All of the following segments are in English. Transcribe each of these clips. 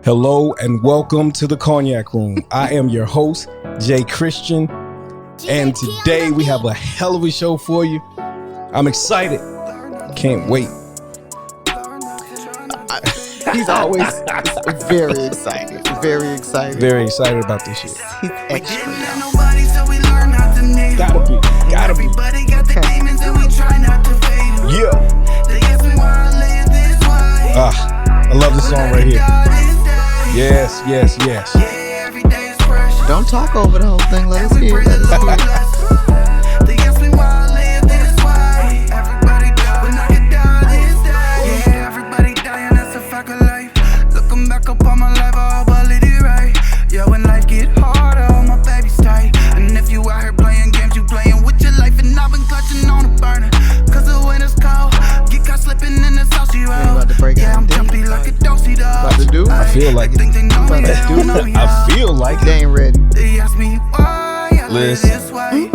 Hello and welcome to the Cognac Room. I am your host, Jay Christian, and today we have a hell of a show for you. I'm excited. Can't wait. He's always very excited. Very excited. Very excited about this shit. He's extra now. Gotta be. Everybody got the demons and we try not to fade them. Yeah. They ask me why I live this way. I love this song right here. Yes. Yeah, every day is precious. Don't talk over the whole thing. Let us hear. Let us hear. They ask me why I live this way. Everybody die when I could die this day. Yeah, everybody dying, that's a fact of life. Looking back up on my life, I hope I lived it right. Yeah, when life get harder, all my baby's tight. And if you out here playing games, you playing with your life. And I've been clutching on a burner, cause the winter's cold. Get caught slipping in the saucy road. About to break Yeah, out I'm in jumpy Diddy. like a dosey dog. About to do? I feel like it. Think they know me, they don't know me. I feel like They it. ain't ready. They ask me why I live Listen. this way.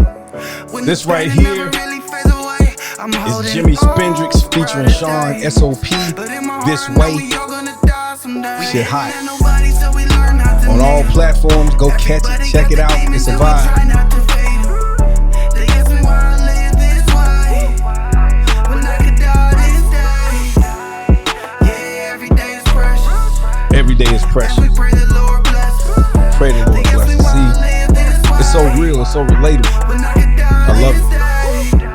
When This the right pain here never really fades away, I'm It's holding Jimmy on Spendrix for featuring brighter Sean days. SOP. But in my This heart, I know way. we all gonna die someday. Shit hot. Ain't nobody, so we learn how to On all live. platforms, go catch it, Everybody check got it the out. demons It's a and we vibe. try not to fade 'em. They ask me why I live this way. When I could die this day. Yeah, every day is precious. Every day is And precious. we pray the Lord bless. Pray the Lord They ask bless me us. why I See, live this way. it's so real, it's so relatable. When I could die I love this it. day.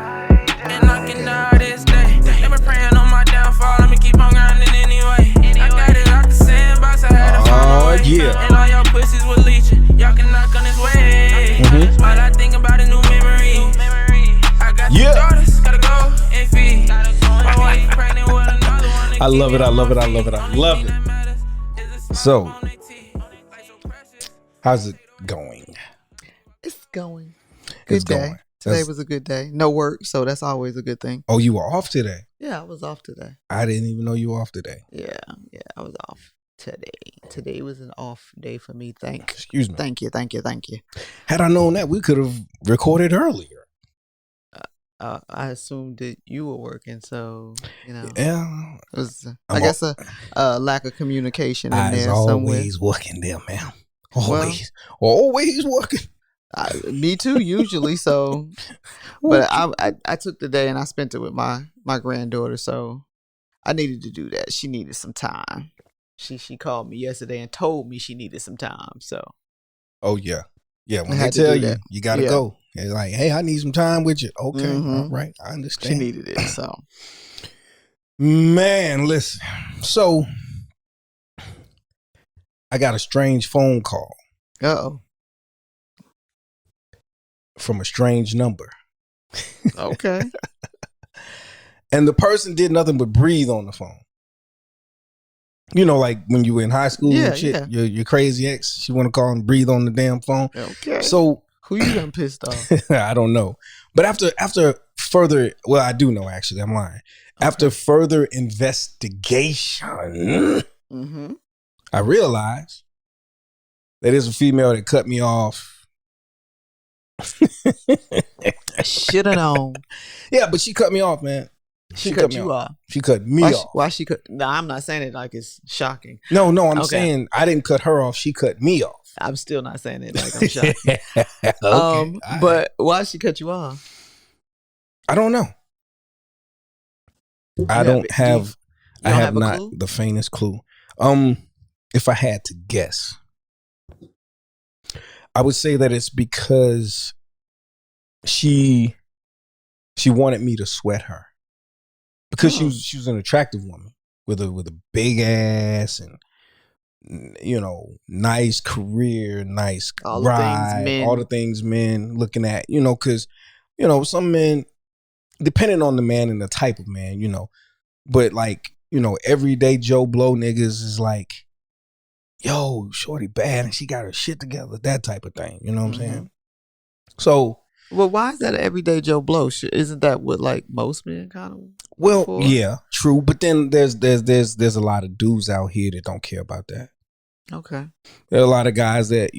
And I can die this day. Never praying on my downfall. Let me keep on grinding anyway. I got it out the sandbox. I had to find a way. Yeah. And all y'all pussies were leeching. Y'all can knock on his way. But I think about a new memory. I got two Yeah. daughters. Gotta go and feed. My wife pregnant with another one. I love it, I love it, I love it, I love it. So, how's it going? It's going. It's Good day. going. Today That's- was a good day. No work, so that's always a good thing. Oh, you were off today? Yeah, I was off today. I didn't even know you were off today. Yeah, I was off today. Today was an off day for me. Excuse me. Thank you. Had I known that, we could have recorded earlier. I assumed that you were working, so Yeah. it was. I'm I guess a lack of communication in I was there somewhere. always working there, man. Always working. Me too, usually. So, but I took the day and I spent it with my granddaughter. So I needed to do that. She needed some time. She called me yesterday and told me she needed some time. So Oh, yeah. Yeah, when I they had to tell do you, that. you got to Yeah. go. They're like, hey, I need some time with you. Okay, Mhm. all right, I she understand. needed it. So Man, listen. So, I got a strange phone call oh, from a strange number. okay. And the person did nothing but breathe on the phone. You know, like when you were in high school Yeah, and shit, yeah. your crazy ex, she want to call and breathe on the damn phone. Okay. So, Who you done pissed off? I don't know. But after further, well, I do know actually, I'm lying. After further investigation, Mm-hmm. I realized that there's a female that cut me off. Should have known. Yeah, but she cut me off, man. She cut you off. She cut me Why? off. Why she cut? No, I'm not saying it like it's shocking. No, I'm Okay. saying I didn't cut her off. She cut me off. I'm still not saying it like I'm shocked. Okay. But why she cut you off? I don't know. I don't have. I don't have have a not clue? the faintest clue. If I had to guess, I would say that it's because she wanted me to sweat her because she was an attractive woman with a big ass and nice career, nice All the things ride, men- all the things men looking at, because some men, depending on the man and the type of man, but like, everyday Joe Blow niggas is like, yo, shorty bad and she got her shit together, that type of thing. You know what I'm saying? So, Well, why is that an everyday Joe Blow? Isn't that what like most men kind of? well, for? yeah, true. But then there's a lot of dudes out here that don't care about that. Okay. There are a lot of guys that,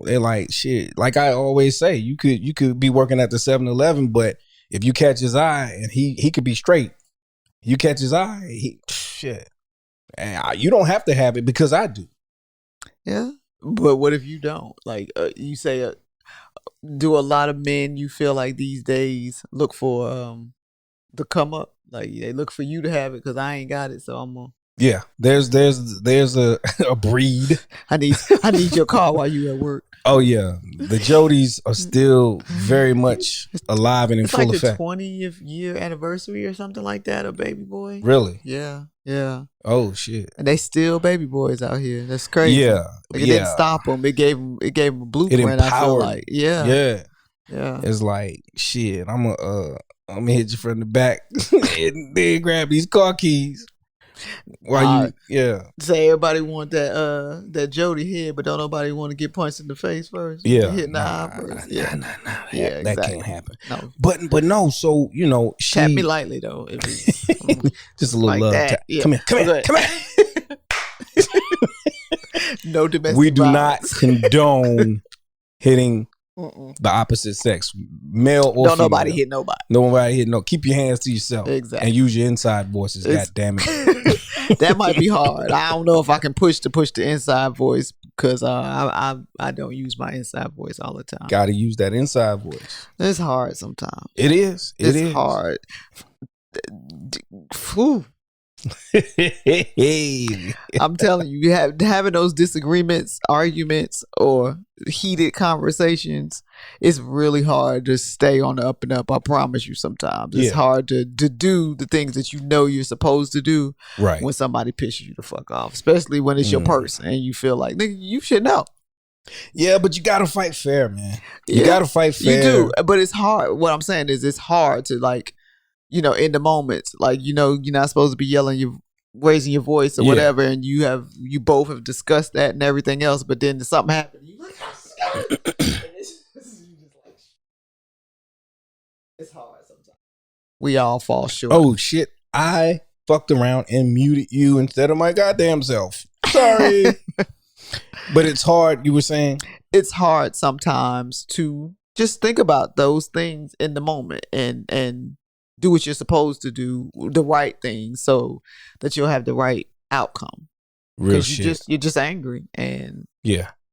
they're like, shit. Like I always say, you could be working at the 7-Eleven, but if you catch his eye and he could be straight. You catch his eye, shit. And you don't have to have it because I do. Yeah. But what if you don't? Like you say, do a lot of men you feel like these days look for the come up? Like they look for you to have it because I ain't got it, so I'm gonna. Yeah, there's a a breed. I need your car while you at work. Oh yeah, the Jodies are still very much alive and in It's full like the effect. 20th year anniversary or something like that of Baby Boy. Really? Yeah. Oh shit. And they still baby boys out here. That's crazy. Yeah, Like it didn't stop them. It gave them a blueprint. It empowered. I feel like. Yeah. It's like shit. I'm gonna hit you from the back and then grab these car keys. While say everybody want that Jody head, but don't nobody want to get punched in the face first. Yeah, hitting the eye first. Yeah, that exactly. can't happen. No, but no. So she tap me lightly though. If it's, just a little like love. that. Yeah. Come here. No domestic. We do violence. not condone hitting the opposite sex, male or don't female. Nobody hit nobody. Nobody hit no. Keep your hands to yourself. Exactly. And use your inside voices. God damn it. That might be hard. I don't know if I can push the inside voice because I don't use my inside voice all the time. Got to use that inside voice. It's hard sometimes. It is. It's hard. Whew. I'm telling you, having those disagreements, arguments, or heated conversations, it's really hard to stay on the up and up. I promise you sometimes. It's hard to do the things that you know you're supposed to do when somebody pisses you the fuck off, especially when it's your person and you feel like, nigga, you should know. Yeah, but you gotta fight fair, man. You gotta fight fair. You do, but it's hard. What I'm saying is it's hard to like, in the moments, like, you're not supposed to be raising your voice or whatever, and you both have discussed that and everything else, but then something happened. You like, it's hard sometimes. We all fall short. Oh shit! I fucked around and muted you instead of my goddamn self. Sorry, but it's hard. You were saying it's hard sometimes to just think about those things in the moment and do what you're supposed to do, the right thing, so that you'll have the right outcome. Real shit. You're just angry and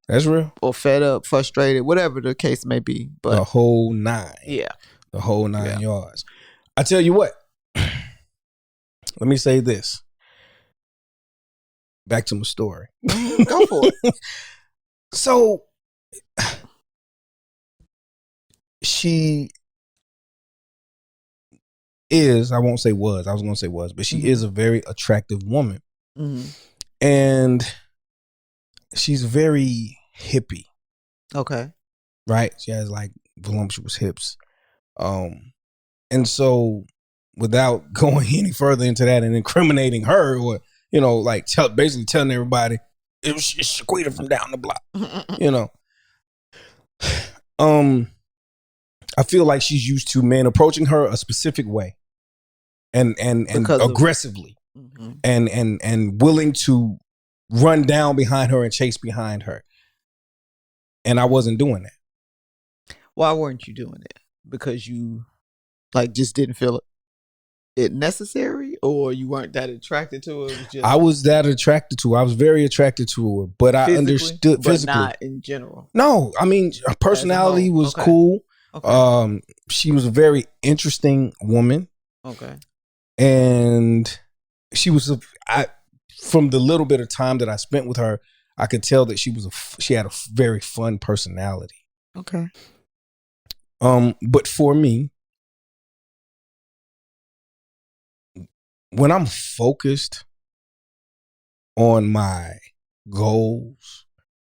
that's real. Or fed up, frustrated, whatever the case may be. But the whole nine. Yeah. The whole 9 yards. I tell you what. Let me say this. Back to my story. Go for it. So she is, I won't say was, I was going to say was, but she is a very attractive woman. Mm-hmm. And she's very hippie. Okay. Right? She has like voluptuous hips. And so without going any further into that and incriminating her or, like basically telling everybody it's Shaquita from down the block, I feel like she's used to men approaching her a specific way and aggressively and willing to run down behind her and chase behind her. And I wasn't doing that. Why weren't you doing it? Because you just didn't feel it necessary, or you weren't that attracted to her? I was that attracted to her. I was very attracted to her, but I understood physically. But not in general. No, I mean, her personality was cool. Okay. She was a very interesting woman. Okay. And she was from the little bit of time that I spent with her, I could tell that she had a very fun personality. Okay. But for me, when I'm focused on my goals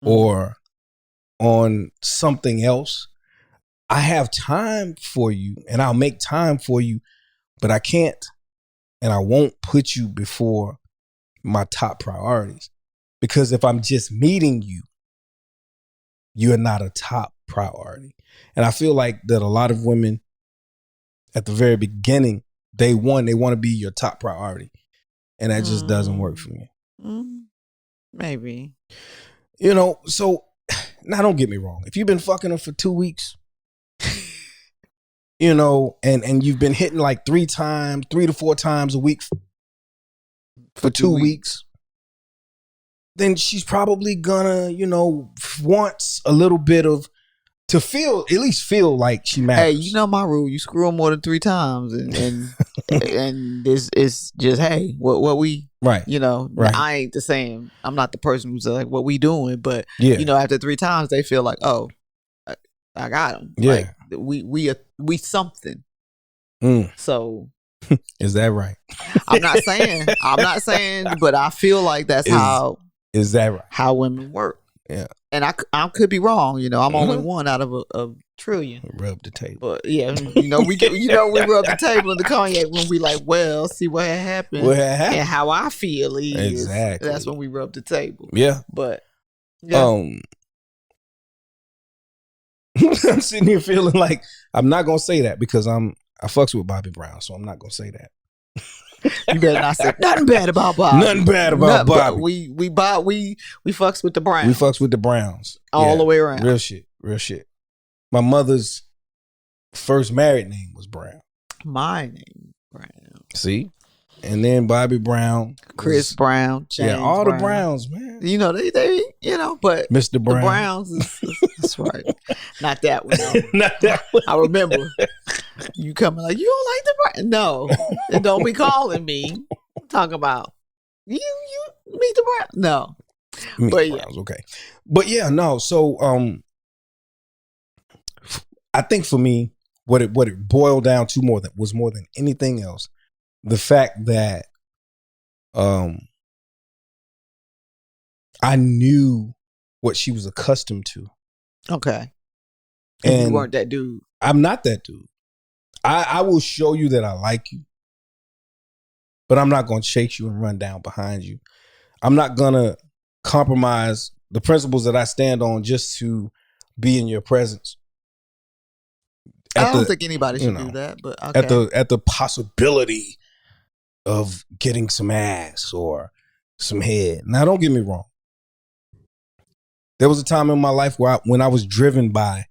or on something else, I have time for you and I'll make time for you, but I can't and I won't put you before my top priorities. Because if I'm just meeting you, you're not a top priority. And I feel like that a lot of women at the very beginning, day one, they want to be your top priority. And that just doesn't work for me. Maybe. So now don't get me wrong. If you've been fucking her for 2 weeks, and you've been hitting like 3 to 4 times a week for 2 weeks, then she's probably gonna, wants a little bit of to feel, at least feel like she matters. Hey, you know my rule. You screw them more than 3 times, and this is just, hey, what we, right. Right. I ain't the same. I'm not the person who's like, what we doing, but after 3 times, they feel like, oh, I got them. Yeah, like, we something. So, is that right? I'm not saying, but I feel like that's how. Is that right? How women work. Yeah. And I could be wrong. I'm only one out of a trillion. Rub the table. But yeah, we rub the table in the cognac when we like, well, see what had happened. And how I feel is exactly. That's when we rub the table. Yeah. But yeah. I'm sitting here feeling like I'm not gonna say that because I fucks with Bobby Brown, so I'm not gonna say that. You better not say nothing bad about Bobby. Nothing bad about Bobby. We fucks with the Browns. We fucks with the Browns all the way around. Real shit. My mother's first married name was Brown. My name Brown. See, and then Bobby Brown, Chris Brown, James all Brown. the Browns, man. They but Mr. Brown. The Browns is that's right. Not that one. No. Not that one. I remember you coming like, you don't like the Browns. No, and don't be calling me. Talk about you meet the Browns. No, but yeah, Browns, okay. But yeah, no. So I think for me, what it boiled down to more than anything else, the fact that I knew what she was accustomed to. Okay. And you weren't that dude. I'm not that dude. I will show you that I like you, but I'm not going to chase you and run down behind you. I'm not going to compromise the principles that I stand on just to be in your presence. I don't think anybody should do that, but okay. At the possibility of getting some ass or some head. Now, don't get me wrong. There was a time in my life when I was driven by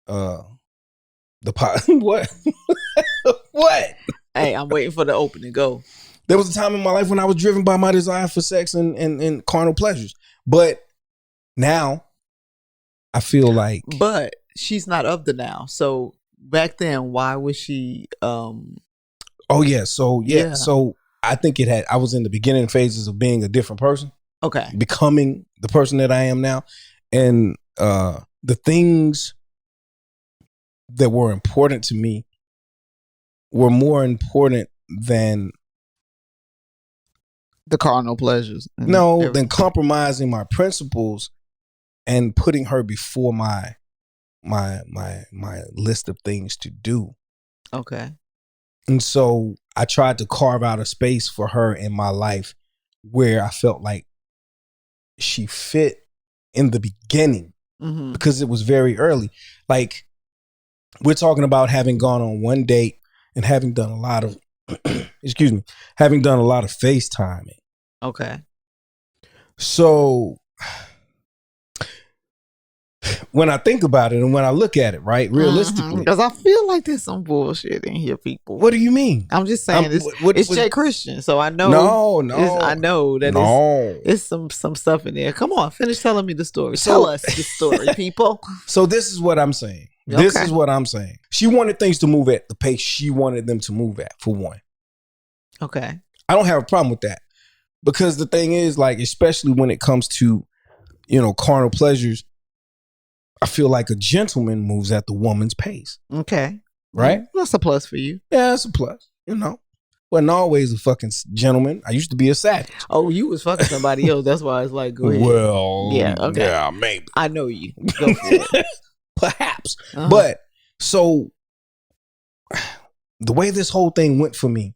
what? What? Hey, I'm waiting for the opening. Go. There was a time in my life when I was driven by my desire for sex and carnal pleasures. But now I feel like. But she's not of the now. So back then, why was she? Oh yeah. So yeah. So I think I was in the beginning phases of being a different person. Okay. Becoming the person that I am now. And the things that were important to me were more important than the carnal pleasures. Than compromising my principles and putting her before my list of things to do. Okay. And so I tried to carve out a space for her in my life where I felt like she fit in the beginning because it was very early. Like, we're talking about having gone on one date and having done a lot of, having done a lot of FaceTiming. Okay. So when I think about it and when I look at it, right, realistically. Because I feel like there's some bullshit in here, people. What do you mean? I'm just saying it's Jay Christian, so I know. No. I know that it's some stuff in there. Come on, finish telling me the story. Tell us the story, people. So this is what I'm saying. Okay. This is what I'm saying. She wanted things to move at the pace she wanted them to move at, for one. Okay. I don't have a problem with that. Because the thing is, like, especially when it comes to, carnal pleasures, I feel like a gentleman moves at the woman's pace. Okay. Right? That's a plus for you. Yeah, that's a plus. Wasn't always a fucking gentleman. I used to be a savage. Oh, you was fucking somebody else. That's why it's like, go ahead. Well, yeah, okay. Yeah, maybe. I know you. Go for it. Perhaps. But, so, the way this whole thing went for me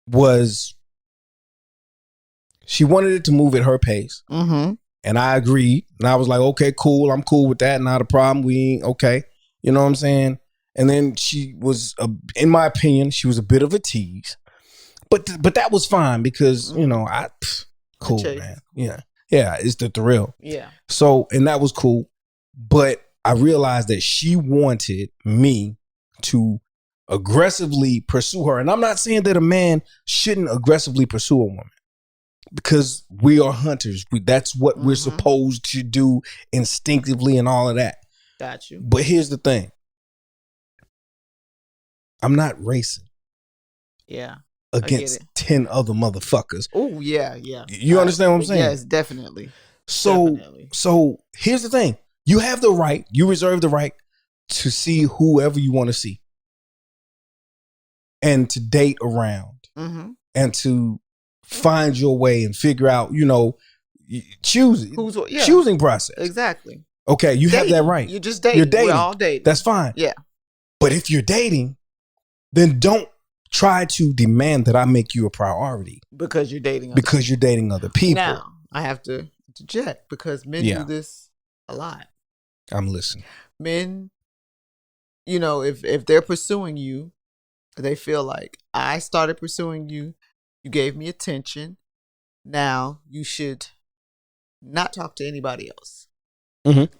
was she wanted it to move at her pace. Mm-hmm. And I agreed. And I was like, okay, cool. I'm cool with that. Not a problem. We ain't okay. You know what I'm saying? And then she was, in my opinion, she was a bit of a tease. But that was fine because, cool, man. Yeah. Yeah, it's the thrill. Yeah. So, and that was cool. But I realized that she wanted me to aggressively pursue her. And I'm not saying that a man shouldn't aggressively pursue a woman. because we are hunters. That's what we're supposed to do instinctively and all of that. Got you. But here's the thing. I'm not racing. Yeah. Against 10 other motherfuckers. Oh, yeah. You understand what I'm saying? Yes, definitely. So here's the thing. You have the right, you reserve the right to see whoever you want to see. And to date around. And to find your way and figure out, choosing process. Exactly. Okay, you have that right. You're just dating. You're dating. We're all dating. That's fine. Yeah. But if you're dating, then don't try to demand that I make you a priority. Because you're dating other people. Now, I have to interject because men do this a lot. I'm listening. Men, if they're pursuing you, they feel like I started pursuing you. You gave me attention. Now you should not talk to anybody else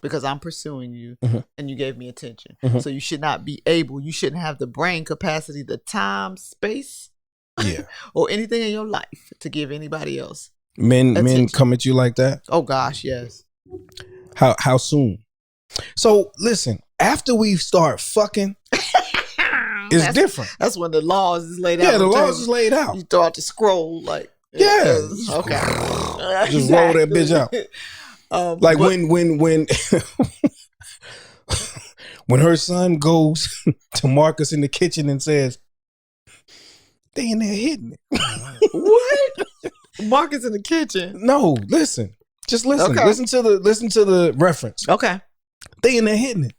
because I'm pursuing you and you gave me attention. So you should not be able, you shouldn't have the brain capacity, the time, space, or anything in your life to give anybody else. Men come at you like that? Oh gosh, yes. How soon? So listen, after we start fucking, it's different. That's when the laws is laid out. Yeah, the laws is laid out. You start to scroll like okay. Just roll that bitch out. Like when when her son goes to Marcus in the kitchen and says, "They in there hitting it." What? Marcus in the kitchen? No, listen. Just listen. Okay. Listen to the reference. Okay. They in there hitting it.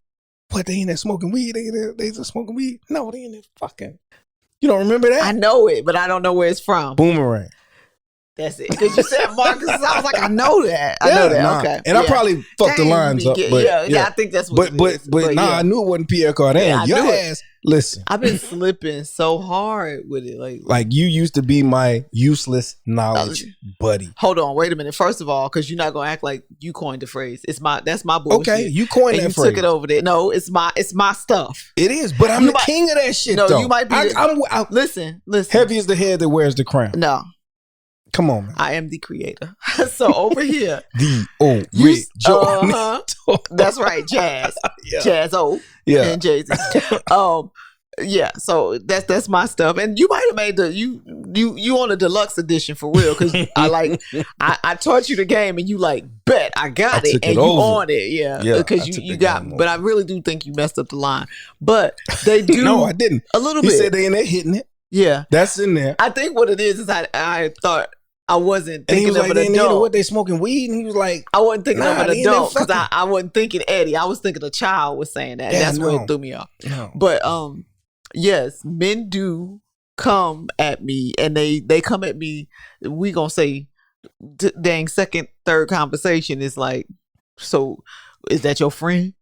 What, they in there smoking weed? They just smoking weed? No, they in there fucking. You don't remember that? I know it, but I don't know where it's from. Boomerang. That's it. Because you said Marcus, I was like, I know that. I know that. Nah. Okay. And I probably fucked the lines up. But I think that's what it is. But I knew it wasn't Pierre Cardin. Your ass, listen. I've been slipping so hard with it lately. Like you used to be my useless knowledge buddy. Hold on, wait a minute. First of all, because you're not gonna act like you coined the phrase. That's my bullshit. Okay, you coined that phrase. You took it over there. No, it's my stuff. It is, but I'm the king of that shit. No, you might be. Listen. Heavy is the head that wears the crown. No. Come on, man. I am the creator. So over here, the original. That's right, Jazz, Jazz O, and Jay-Z. Yeah. So that's my stuff, and you might have made you on a deluxe edition for real because I taught you the game and you like bet I got it and you on it, yeah, because you got. But I really do think you messed up the line. But they do. No, I didn't. A little bit. He said they in there hitting it. Yeah, that's in there. I think what it is I thought. I wasn't thinking of an adult. What, they smoking weed? And he was like, I wasn't thinking of an adult because I wasn't thinking Eddie. I was thinking a child was saying that. That's where it threw me off. No. But yes, men do come at me, and they come at me. We gonna say, dang, second, third conversation is like, so is that your friend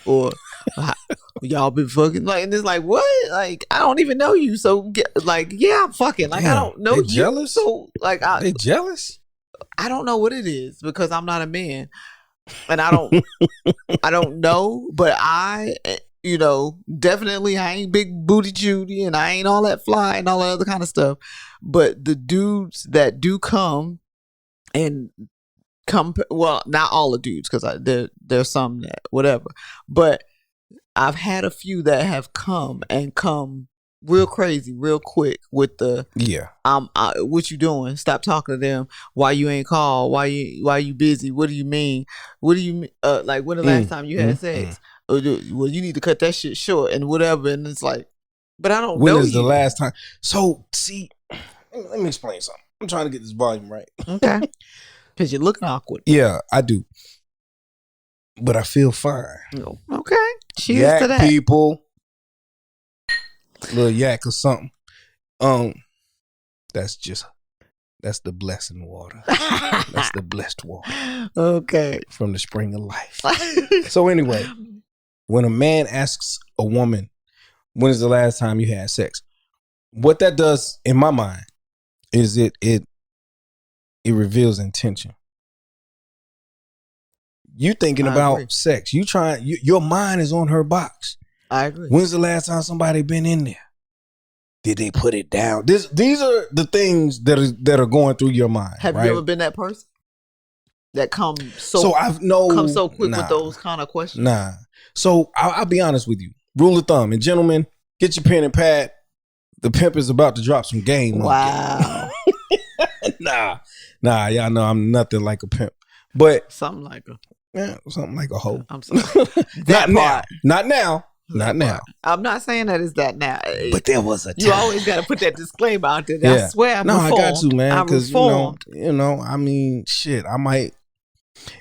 or? Y'all been fucking like, and it's like, what? Like, I don't even know you. So, I'm fucking. Like, I don't know you. Jealous? So, like, they jealous? I don't know what it is because I'm not a man, and I don't, I don't know. But definitely, I ain't big booty Judy, and I ain't all that fly and all that other kind of stuff. But the dudes that do come, well, not all the dudes because there's some that whatever, but. I've had a few that have come real crazy, real quick with the what you doing? Stop talking to them. Why you ain't called? Why you busy? What do you mean? What do you mean? Like when the last time you had sex? Well, you need to cut that shit short and whatever. And it's like, but I don't know. When is the last time? So see, let me explain something. I'm trying to get this volume right. Okay, because you're looking awkward. Yeah, I do. But I feel fine. Okay. Cheers yak to that. People. Little yak or something. That's the blessing water. That's the blessed water. Okay. From the spring of life. So anyway, when a man asks a woman, when is the last time you had sex? What that does in my mind is it reveals intention. You thinking about sex. You trying. Your mind is on her box. I agree. When's the last time somebody been in there? Did they put it down? These are the things that are going through your mind. Have right? you ever been that person that comes So I've come so quick with those kind of questions? Nah. So I'll be honest with you. Rule of thumb, and gentlemen, get your pen and pad. The pimp is about to drop some game. Wow. Nah, y'all know I'm nothing like a pimp. But something like a hoe. I'm sorry. Not now. Not now. Not now. I'm not saying that it's that now. But there was a time. You always got to put that disclaimer out there. I swear I'm reformed. I got to, man. Because, you know, I mean, shit, I might.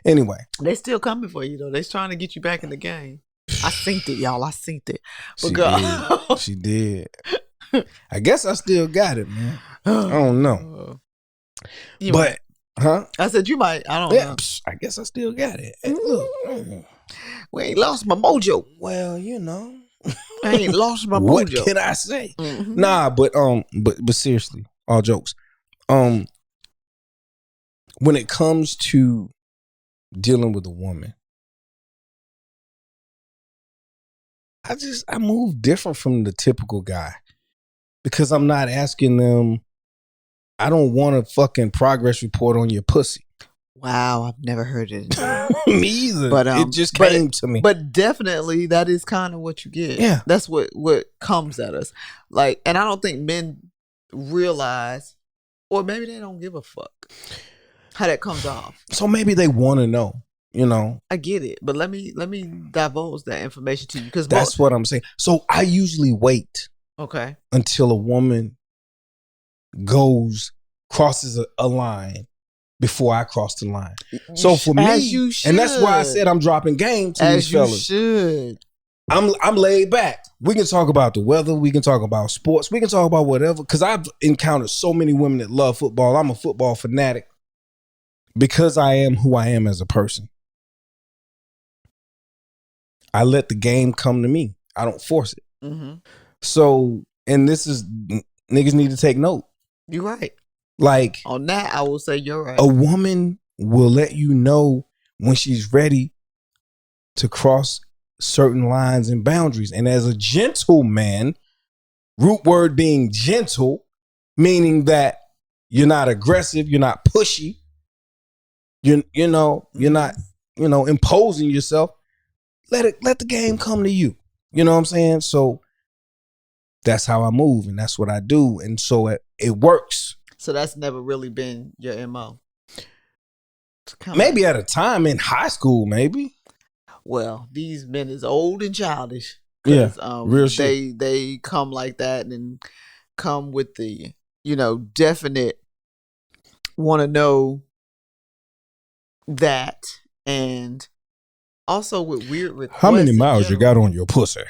Anyway. They still coming for you, though. They trying to get you back in the game. I synced it, y'all. I synced it. But she did. I guess I still got it, man. I don't know. But, I said you might. I don't know. I guess I still got it. Hey, look. We ain't lost my mojo. Well, you know. I ain't lost my mojo. What can I say? Mm-hmm. Nah, but seriously, all jokes. When it comes to dealing with a woman, I move different from the typical guy because I'm not asking them. I don't want a fucking progress report on your pussy. Wow, I've never heard it. Me either. But it just came to me. But definitely, that is kind of what you get. Yeah, that's what comes at us. Like, and I don't think men realize, or maybe they don't give a fuck how that comes off. So maybe they want to know. You know, I get it, but let me divulge that information to you because that's what I'm saying. So I usually wait, until a woman crosses a line before I cross the line. So for me, and that's why I said I'm dropping game to these fellas. You should. I'm laid back. We can talk about the weather. We can talk about sports. We can talk about whatever. Because I've encountered so many women that love football. I'm a football fanatic because I am who I am as a person. I let the game come to me. I don't force it. Mm-hmm. So, and this is, niggas need to take note. You're right. Like, on that, I will say you're right. A woman will let you know when she's ready to cross certain lines and boundaries. And as a gentleman, root word being gentle, meaning that you're not aggressive, you're not pushy, you're not, imposing yourself. Let the game come to you. You know what I'm saying? So that's how I move and that's what I do. And so it works. So that's never really been your MO? Maybe at a time in high school, maybe. Well, these men is old and childish. Yeah, real shit. They come like that and come with the, definite want to know that, and also with weird requests. How many miles you got on your pussy?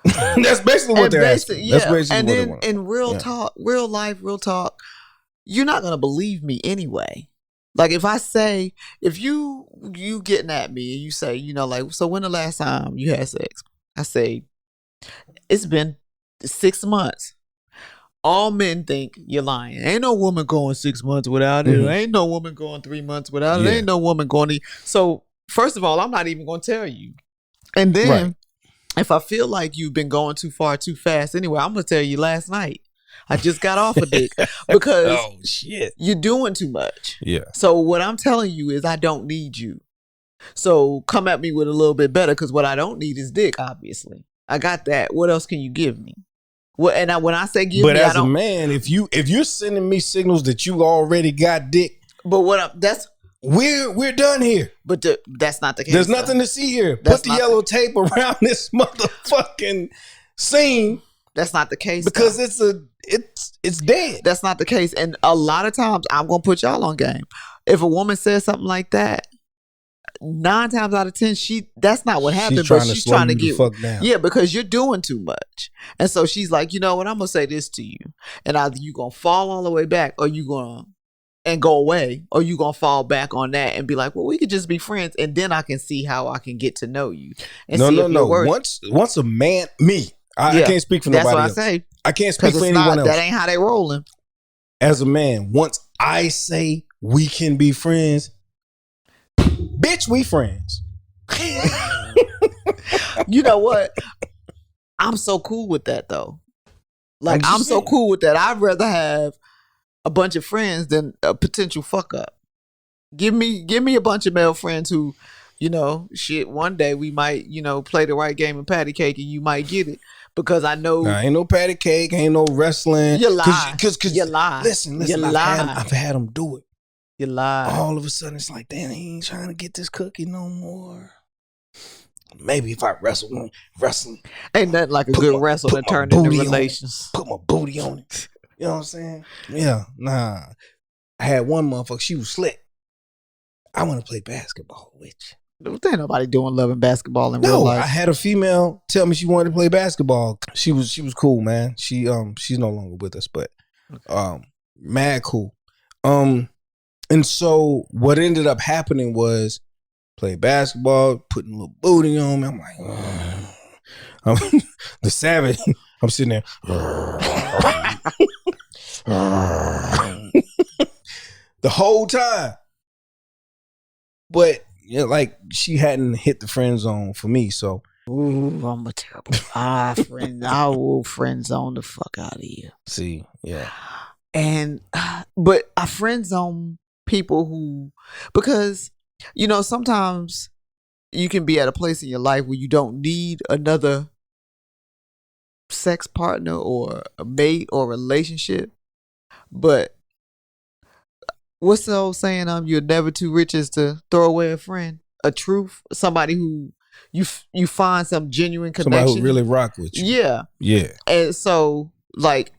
That's basically what they're asking. Yeah. That's basically and what then they want. In real talk, real life, real talk, you're not gonna believe me anyway. Like if I say, if you getting at me and you say, so when the last time you had sex? I say, it's been 6 months. All men think you're lying. Ain't no woman going 6 months without it. Mm-hmm. Ain't no woman going 3 months without it. Ain't no woman going So first of all, I'm not even gonna tell you. And then if I feel like you've been going too far too fast anyway, I'm gonna tell you last night. I just got off a dick because you're doing too much. Yeah. So what I'm telling you is I don't need you. So come at me with a little bit better because what I don't need is dick, obviously. I got that. What else can you give me? Well, and when I say give me, as a man, if you're sending me signals that you already got dick, but we're done here. But that's not the case. There's nothing to see here. Put the yellow tape around this motherfucking scene. That's not the case because it's dead. That's not the case, and a lot of times I'm gonna put y'all on game. If a woman says something like that, 9 times out of 10, that's not what happened. She's trying to get fuck down. Yeah, because you're doing too much, and so she's like, you know what? I'm gonna say this to you, and either you gonna fall all the way back, or you gonna and go away, or you gonna fall back on that and be like, well, we could just be friends, and then I can see how I can get to know you. And no. Once a man, I can't speak for nobody else. That's what I say. I can't speak for anyone else. That ain't how they rolling. As a man, once I say we can be friends, bitch, we friends. You know what? I'm so cool with that though. Like, I'm so saying. cool with that. I'd rather have a bunch of friends than a potential fuck up. Give me a bunch of male friends who, shit, one day we might, play the right game of patty cake and you might get it. Because I know. Nah, ain't no patty cake, ain't no wrestling. You lie. Cause you lie. Listen, you I've had them do it. You lie. All of a sudden, it's like, damn, he ain't trying to get this cookie no more. Maybe if I wrestling. Ain't nothing like a good wrestle to turn into relations. Put my booty on it. You know what I'm saying? Yeah, nah. I had one motherfucker, she was slick. I want to play basketball with you. There ain't nobody doing loving basketball in real life. I had a female tell me she wanted to play basketball. She was cool, man. She's no longer with us, but mad cool. And so what ended up happening was play basketball, putting a little booty on me. I'm like, the savage. I'm sitting there. The whole time. But like she hadn't hit the friend zone for me, so. Ooh, I'm a terrible friend. I will friend zone the fuck out of you. See, yeah. And but I friend zone people who, because sometimes you can be at a place in your life where you don't need another sex partner or a mate or relationship, but what's the old saying? You're never too rich as to throw away a friend, a truth, somebody who you find some genuine connection, somebody who really rock with you. Yeah. And so but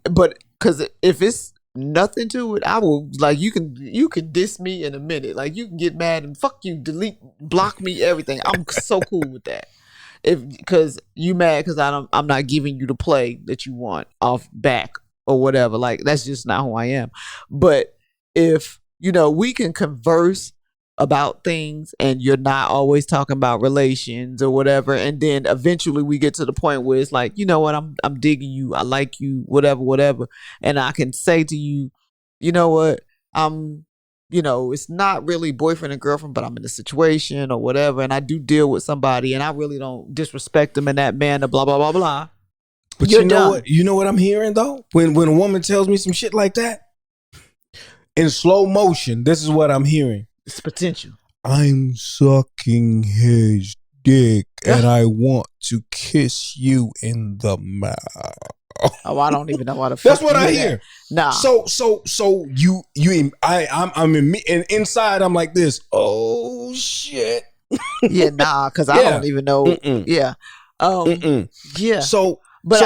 because if it's nothing to it, I will you can diss me in a minute. Like, you can get mad and fuck you, delete, block me, everything. I'm so cool with that. Because you mad because I'm not giving you the play that you want off back or whatever. Like, that's just not who I am. But if we can converse about things and you're not always talking about relations or whatever, and then eventually we get to the point where it's like, you know what, I'm digging you, I like you, whatever, and I can say to you, you know what, it's not really boyfriend and girlfriend, but I'm in a situation or whatever, and I do deal with somebody and I really don't disrespect them in that manner, blah blah blah blah. But you know what I'm hearing though? When a woman tells me some shit like that, in slow motion, this is what I'm hearing. It's potential. I'm sucking his dick and I want to kiss you in the mouth. Oh, I don't even know why the fuck. That's what I hear. Nah. So I'm in me, and inside I'm like this. Oh shit. Yeah, nah, because I don't even know. Mm-mm. Yeah. Yeah. But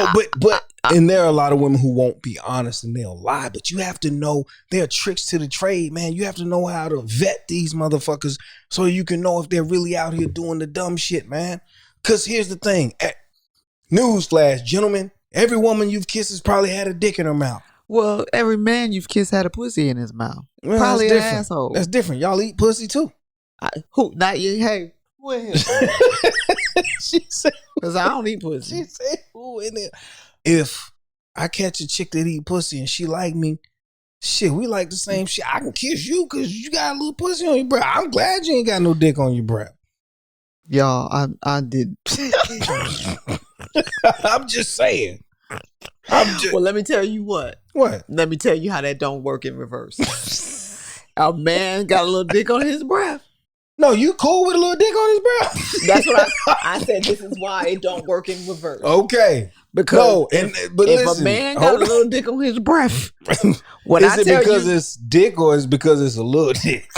and there are a lot of women who won't be honest and they'll lie, but you have to know there are tricks to the trade, man. You have to know how to vet these motherfuckers so you can know if they're really out here doing the dumb shit, man. Because here's the thing. Newsflash, gentlemen, every woman you've kissed has probably had a dick in her mouth. Well, every man you've kissed had a pussy in his mouth. Well, probably an asshole. That's different. Y'all eat pussy too. Who? Not you. Hey, who in here? She said, because I don't eat pussy. She said, who in there? If I catch a chick that eat pussy and she like me, shit, we like the same shit. I can kiss you because you got a little pussy on your breath. I'm glad you ain't got no dick on your breath. Y'all, I did. I'm just saying. Well, let me tell you what. What? Let me tell you how that don't work in reverse. A man got a little dick on his breath. No, you cool with a little dick on his breath? That's what I said. This is why it don't work in reverse. Okay. Because if a man got a little dick on his breath, is it because it's dick or is it because it's a little dick?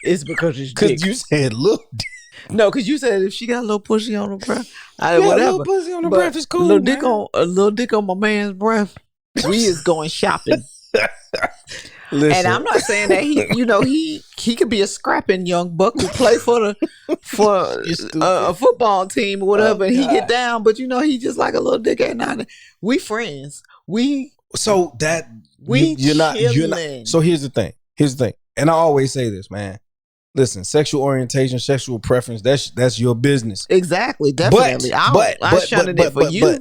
It's because it's dick. Because you said little dick. No, because you said if she got a little pussy on her breath, whatever. A little pussy on her breath is cool. A little dick on my man's breath. We is going shopping. Listen. And I'm not saying that he could be a scrapping young buck who play for a football team or whatever, and he get down, but he just like a little dick at night. We friends. You're not. So here's the thing. And I always say this, man. Listen, sexual orientation, sexual preference, that's your business. Exactly, definitely. I'm shunning it for you. But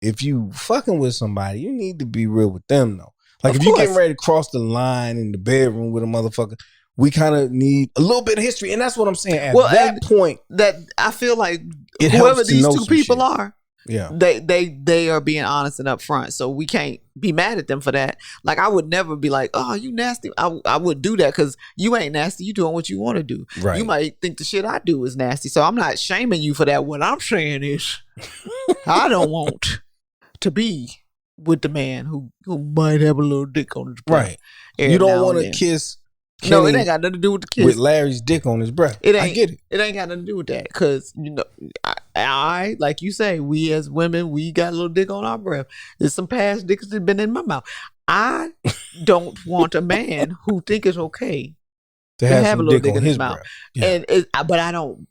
if you fucking with somebody, you need to be real with them, though. Like, if you're getting ready to cross the line in the bedroom with a motherfucker, we kind of need a little bit of history. And that's what I'm saying. At that point, that I feel like whoever these two people are, Yeah. They are being honest and upfront. So we can't be mad at them for that. Like, I would never be like, oh, you nasty. I would do that because you ain't nasty. You doing what you want to do. Right. You might think the shit I do is nasty. So I'm not shaming you for that. What I'm saying is I don't want to be with the man who might have a little dick on his breath. Right. every You don't now want and to then. kiss No, it Kenny ain't got nothing to do with the kiss. with Larry's dick on his breath. It ain't, I get it. It ain't got nothing to do with that. Because, I, like you say, we as women, we got a little dick on our breath. There's some past dicks that been in my mouth. I don't want a man who think it's okay To have a little dick on his mouth. Yeah. But I don't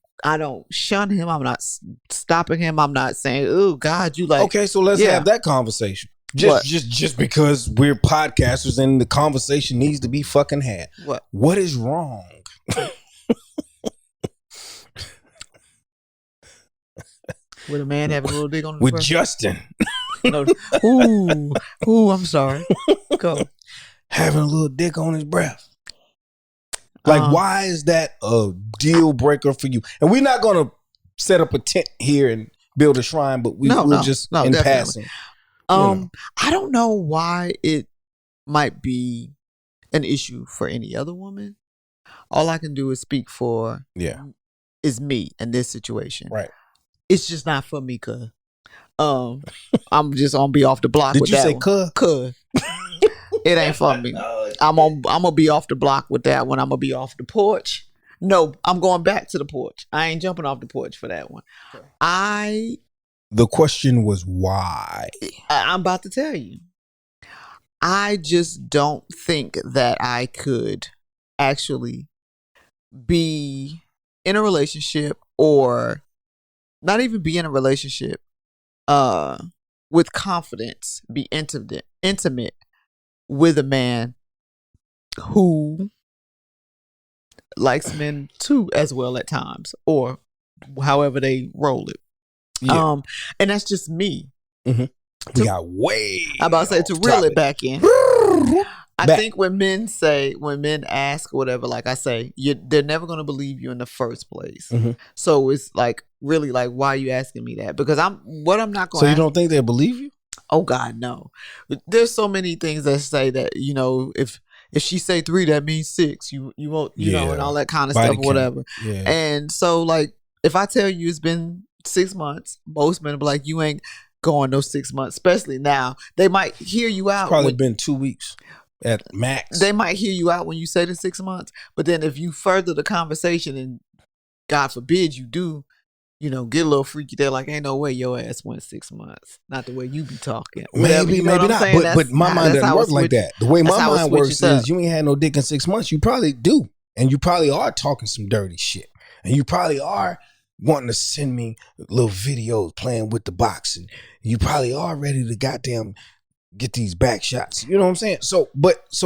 shun him. I'm not stopping him. I'm not saying, oh God, you like. Okay, so let's have that conversation. Just because we're podcasters and the conversation needs to be fucking had. What is wrong? With a man having a little dick on his with breath? Justin. No. Ooh, I'm sorry. Go. Having a little dick on his breath. Like, why is that a deal breaker for you? And we're not going to set up a tent here and build a shrine, but we'll just in definitely. passing. I don't know why it might be an issue for any other woman. All I can do is speak for is me in this situation. Right. It's just not for me, cuz. I'm just gonna be off the block with that one. Did you say cuz? It ain't for me. I'm gonna be off the block with that one. I'm gonna be off the porch. No, I'm going back to the porch. I ain't jumping off the porch for that one. The question was why? I'm about to tell you. I just don't think that I could actually be in a relationship, or not even be in a relationship, with confidence, be intimate with a man who likes men too as well at times, or however they roll it. Yeah. And that's just me. Mm-hmm. We got way. I'm about to say, to reel it back in. I think when men ask or whatever, like I say, they're never going to believe you in the first place. Mm-hmm. So it's like, really, like, why are you asking me that? Because I'm not going to. So you don't think they'll believe you? Oh God, no. There's so many things that say that, if she say 3, that means 6. You won't, know, and all that kind of stuff, or whatever. Yeah. And so, like, if I tell you it's been 6 months, most men will be like, you ain't going those 6 months. Especially now, they might hear you out. It's probably been 2 weeks at max. They might hear you out when you say the 6 months, but then if you further the conversation, and God forbid you do, get a little freaky, they're like, ain't no way your ass went 6 months. Not the way you be talking. Maybe not. But my mind doesn't work like that. The way my mind works is, you ain't had no dick in 6 months. You probably do. And you probably are talking some dirty shit. And you probably are wanting to send me little videos playing with the box. And you probably are ready to goddamn get these back shots. You know what I'm saying? So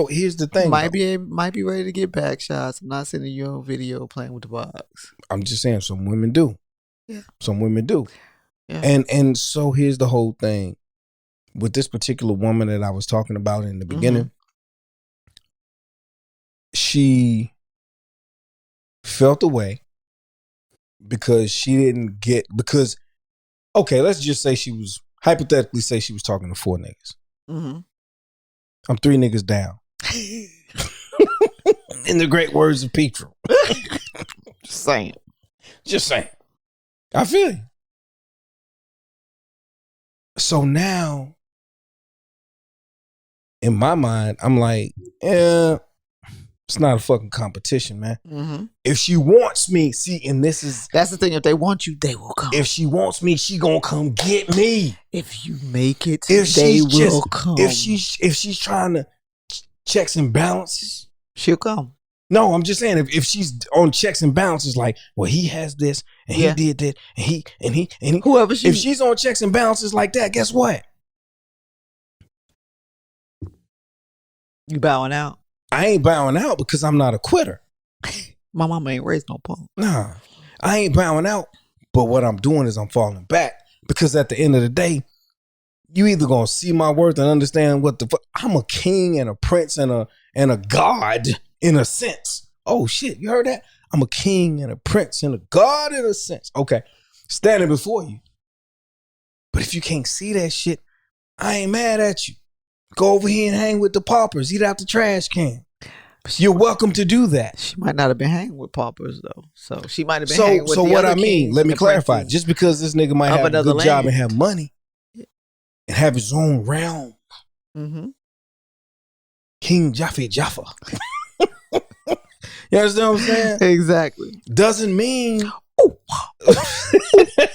here's the thing. Might be ready to get back shots. I'm not sending you a video playing with the box. I'm just saying, some women do. Yeah. Some women do. Yeah. And so here's the whole thing. With this particular woman that I was talking about in the beginning, she felt away because she didn't get, okay, let's just say hypothetically say she was talking to 4 niggas. Mm-hmm. I'm 3 niggas down. In the great words of Petra. Just saying. I feel you. So now, in my mind, I'm like, it's not a fucking competition, man. Mm-hmm. If she wants me, that's the thing. If they want you, they will come. If she wants me, she gonna come get me. If you make it, they will come. If she's trying to checks and balances, she'll come. No, I'm just saying, if she's on checks and balances, like, well, he has this and he did that and he whoever if she's on checks and balances like that, guess what? You bowing out? I ain't bowing out because I'm not a quitter. My mama ain't raised no punk. Nah, I ain't bowing out. But what I'm doing is I'm falling back, because at the end of the day, you either gonna see my worth and understand what the fuck. I'm a king and a prince and a god in a sense. Oh shit, you heard that? I'm a king and a prince and a god in a sense. Okay, standing before you. But if you can't see that shit, I ain't mad at you. Go over here and hang with the paupers. Eat out the trash can. You're welcome to do that. She might not have been hanging with paupers though. So she might have been hanging with So the what other I mean, kings let and me the clarify. princes Just because this nigga might of have a another good job and land. have money and have his own realm, Mm-hmm. King Jaffa. You understand what I'm saying? Exactly. Doesn't mean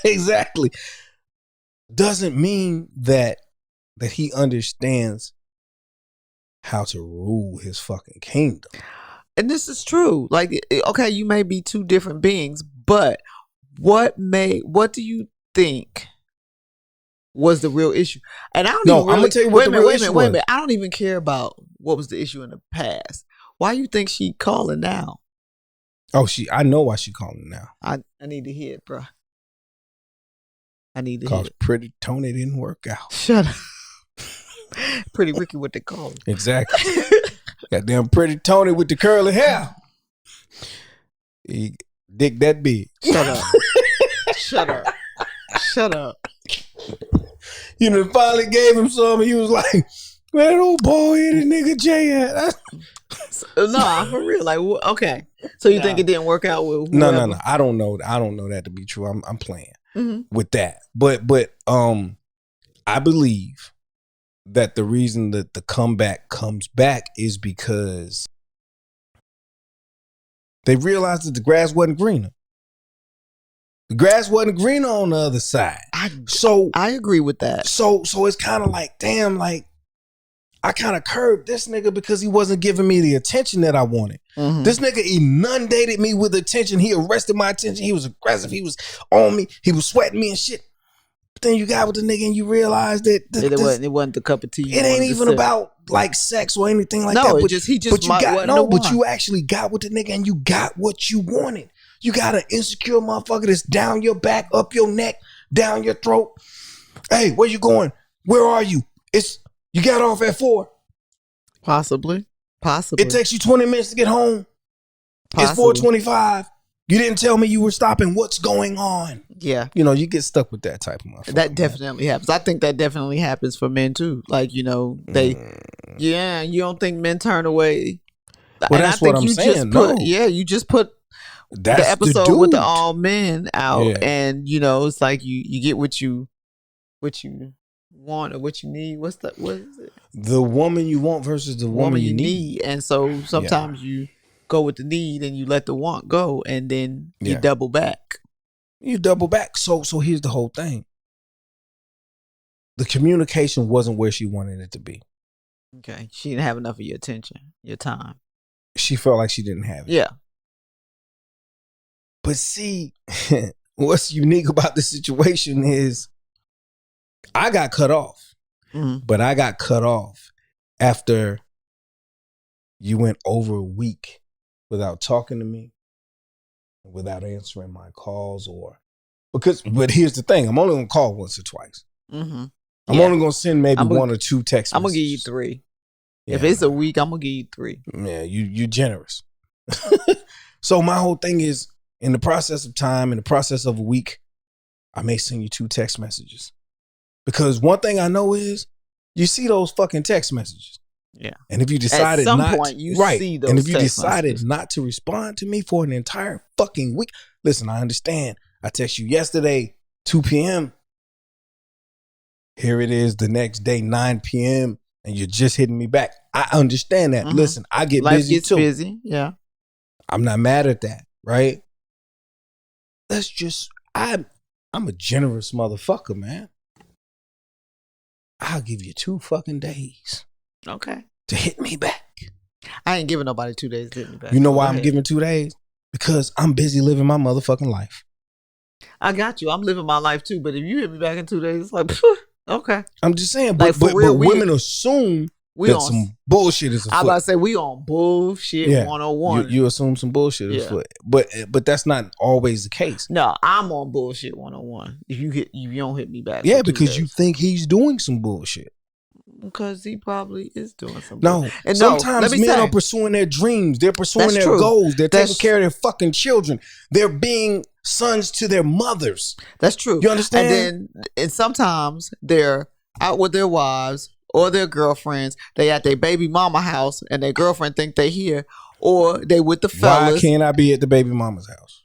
exactly. Doesn't mean that he understands how to rule his fucking kingdom. And this is true. Like, okay, you may be two different beings, but what do you think was the real issue? And I don't No, even really, I'm gonna tell you what the real issue wait a was. minute. I don't even care about what was the issue in the past. Why you think she calling now? Oh, I know why she calling now. I need to hear it, bro. I need to hear Because it. Pretty Tony didn't work out. Shut up. Pretty Ricky, what they call him. Exactly. Goddamn Pretty Tony with the curly hair. He dick that big. Shut up. Shut up. Shut up. You know, finally gave him some and he was like, man, old boy, here the nigga Jay at. No, for real. Like, okay. So you think it didn't work out with whoever? No. I don't know that to be true. I'm playing Mm-hmm. with that. But I believe that the reason that the comeback comes back is because they realized that the grass wasn't greener. The grass wasn't greener on the other side. I agree with that. So it's kind of like, damn, like I kind of curbed this nigga because he wasn't giving me the attention that I wanted. Mm-hmm. This nigga inundated me with attention. He arrested my attention. He was aggressive. He was on me. He was sweating me and shit. But then you got with the nigga and you realize that It wasn't the cup of tea. It ain't even about like sex or anything like that. No, But he just but you might got wasn't no. the But one. you actually got with the nigga and you got what you wanted. You got an insecure motherfucker that's down your back, up your neck, down your throat. Hey, where you going? Where are you? You got off at 4. Possibly. It takes you 20 minutes to get home. Possibly. It's 4:25. You didn't tell me you were stopping. What's going on? Yeah. You know, you get stuck with that type of motherfucker. That definitely happens. I think that definitely happens for men too. Like, you know, you don't think men turn away. Well, that's what I'm saying. No. You just put That's the episode dude. with the all men out, Yeah. and you know, it's like you get what you want or what you need. What is it? The woman you want versus the woman you need. And so sometimes you go with the need and you let the want go, and then you Yeah. double back. You double back. So here's the whole thing. The communication wasn't where she wanted it to be. Okay, she didn't have enough of your attention, your time. She felt like she didn't have it. Yeah. But see, what's unique about the situation is I got cut off. Mm-hmm. But I got cut off after you went over a week without talking to me, without answering my calls but here's the thing, I'm only gonna call once or twice. Mm-hmm. I'm only gonna send maybe 1 or 2 text messages. I'm gonna give you 3. Yeah. If it's a week, I'm gonna give you 3. Yeah, you're generous. So my whole thing is, in the process of time, in the process of a week, I may send you 2 text messages. Because one thing I know is you see those fucking text messages. Yeah. And if you decided at some not point you right, see those and if you text decided messages. not to respond to me for an entire fucking week, listen, I understand. I text you yesterday, 2 p.m. Here it is the next day, 9 p.m. and you're just hitting me back. I understand that. Mm-hmm. Listen, I get Life busy gets too. busy. Yeah. I'm not mad at that, right? I'm a generous motherfucker, man. I'll give you 2 fucking days Okay. to hit me back. I ain't giving nobody 2 days to hit me back. You know Go why I'm ahead. giving 2 days? Because I'm busy living my motherfucking life. I got you. I'm living my life too. But if you hit me back in 2 days, it's like, okay. I'm just saying, Like, but for real, women assume We that on. some bullshit is I about to afoot. say we on bullshit 101. You assume some bullshit is Yeah. afoot. But that's not always the case. No, I'm on bullshit 101. If you don't hit me back, Yeah, for 2 because days. you think he's doing some bullshit. Because he probably is doing something. No. And sometimes men are pursuing their dreams. They're pursuing their goals. They're taking care of their fucking children. They're being sons to their mothers. That's true. You understand? And sometimes they're out with their wives or their girlfriends. They at their baby mama house and their girlfriend think they here, or they with the fellas. Why can't I be at the baby mama's house?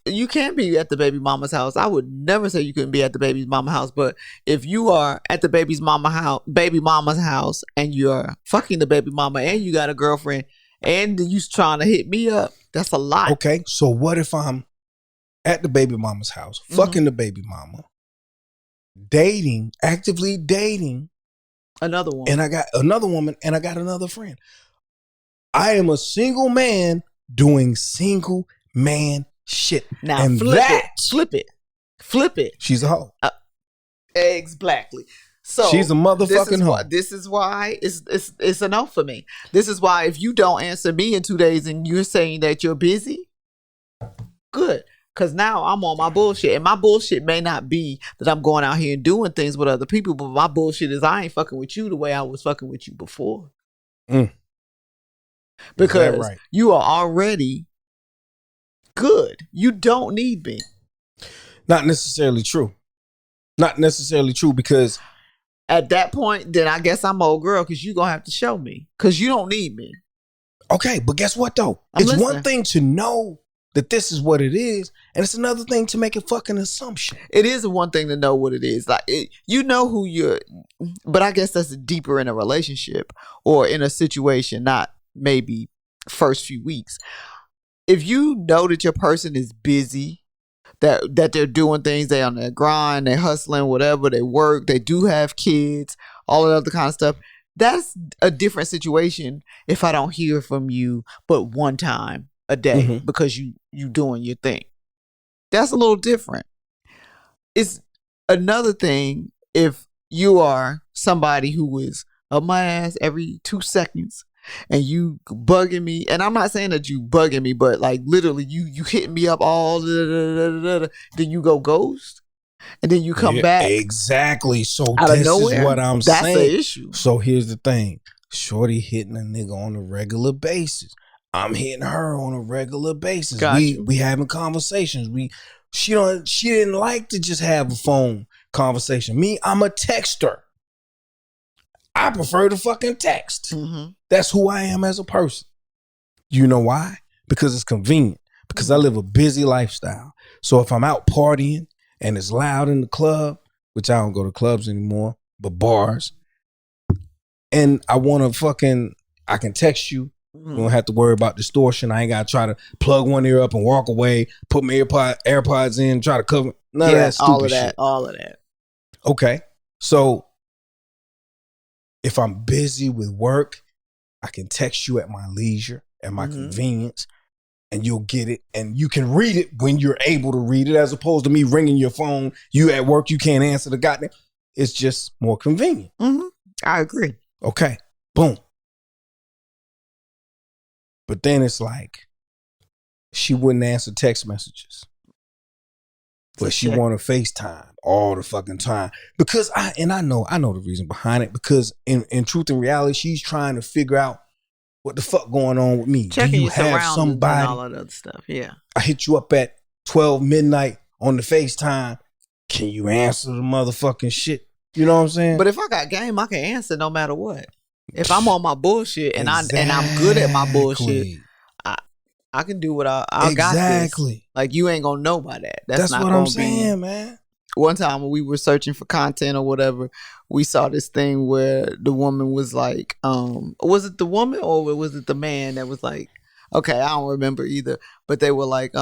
You can be at the baby mama's house. I would never say you couldn't be at the baby's mama house, but if you are at the baby mama's house, and you're fucking the baby mama, and you got a girlfriend, and you trying to hit me up, that's a lot. Okay, so what if I'm at the baby mama's house, fucking the baby mama, actively dating another woman, and I got another woman, and I got another friend? I am a single man doing single man shit. Now and flip it. She's a hoe. Exactly. So she's a motherfucking hoe. This is why it's a no for me. This is why if you don't answer me in 2 days and you're saying that you're busy, good. Because now I'm on my bullshit. And my bullshit may not be that I'm going out here and doing things with other people, but my bullshit is I ain't fucking with you the way I was fucking with you before. Because right? You are already good. You don't need me. Not necessarily true. Not necessarily true, because at that point, then I guess I'm old girl, because you're going to have to show me, because you don't need me. Okay, but guess what though? It's one thing to know that this is what it is, and it's another thing to make a fucking assumption. It is one thing to know what it is. Like you know who you're, but I guess that's deeper in a relationship or in a situation, not maybe first few weeks. If you know that your person is busy, that they're doing things, they on their grind, they hustling, whatever, they work, they do have kids, all of that other kind of stuff, that's a different situation if I don't hear from you but one time a day because you doing your thing. That's a little different. It's another thing if you are somebody who is up my ass every 2 seconds and you bugging me, and I'm not saying that you bugging me, but like literally you hitting me up all then you go ghost and then you come back. Exactly. So out this of nowhere, is what I'm that's saying. That's the issue. So here's the thing. Shorty hitting a nigga on a regular basis. I'm hitting her on a regular basis. We having conversations. She didn't like to just have a phone conversation. Me, I'm a texter. I prefer to fucking text. That's who I am as a person. You know why? Because it's convenient. Because I live a busy lifestyle. So if I'm out partying and it's loud in the club, which I don't go to clubs anymore, but bars, and I want to I can text you. You don't have to worry about distortion. I ain't got to try to plug one ear up and walk away, put my AirPods in, try to cover. None of that stupid shit. All of that. Okay. So if I'm busy with work, I can text you at my leisure, at my convenience, and you'll get it. And you can read it when you're able to read it, as opposed to me ringing your phone. You at work, you can't answer the goddamn. It's just more convenient. I agree. Okay. Boom. But then it's like, she wouldn't answer text messages. But she want to FaceTime all the fucking time. Because I know the reason behind it. Because in truth and reality, she's trying to figure out what the fuck going on with me. Checking Do you have somebody? And all that other stuff. Yeah. I hit you up at 12 midnight on the FaceTime. Can you answer the motherfucking shit? You know what I'm saying? But if I got game, I can answer no matter what. If I'm on my bullshit and I'm good at my bullshit, I can do what I got this. Like, you ain't gonna know by that. That's not what gonna I'm saying, man. One time when we were searching for content or whatever, we saw this thing where the woman was like, was it the woman or was it the man that was like, okay, I don't remember either, but they were like,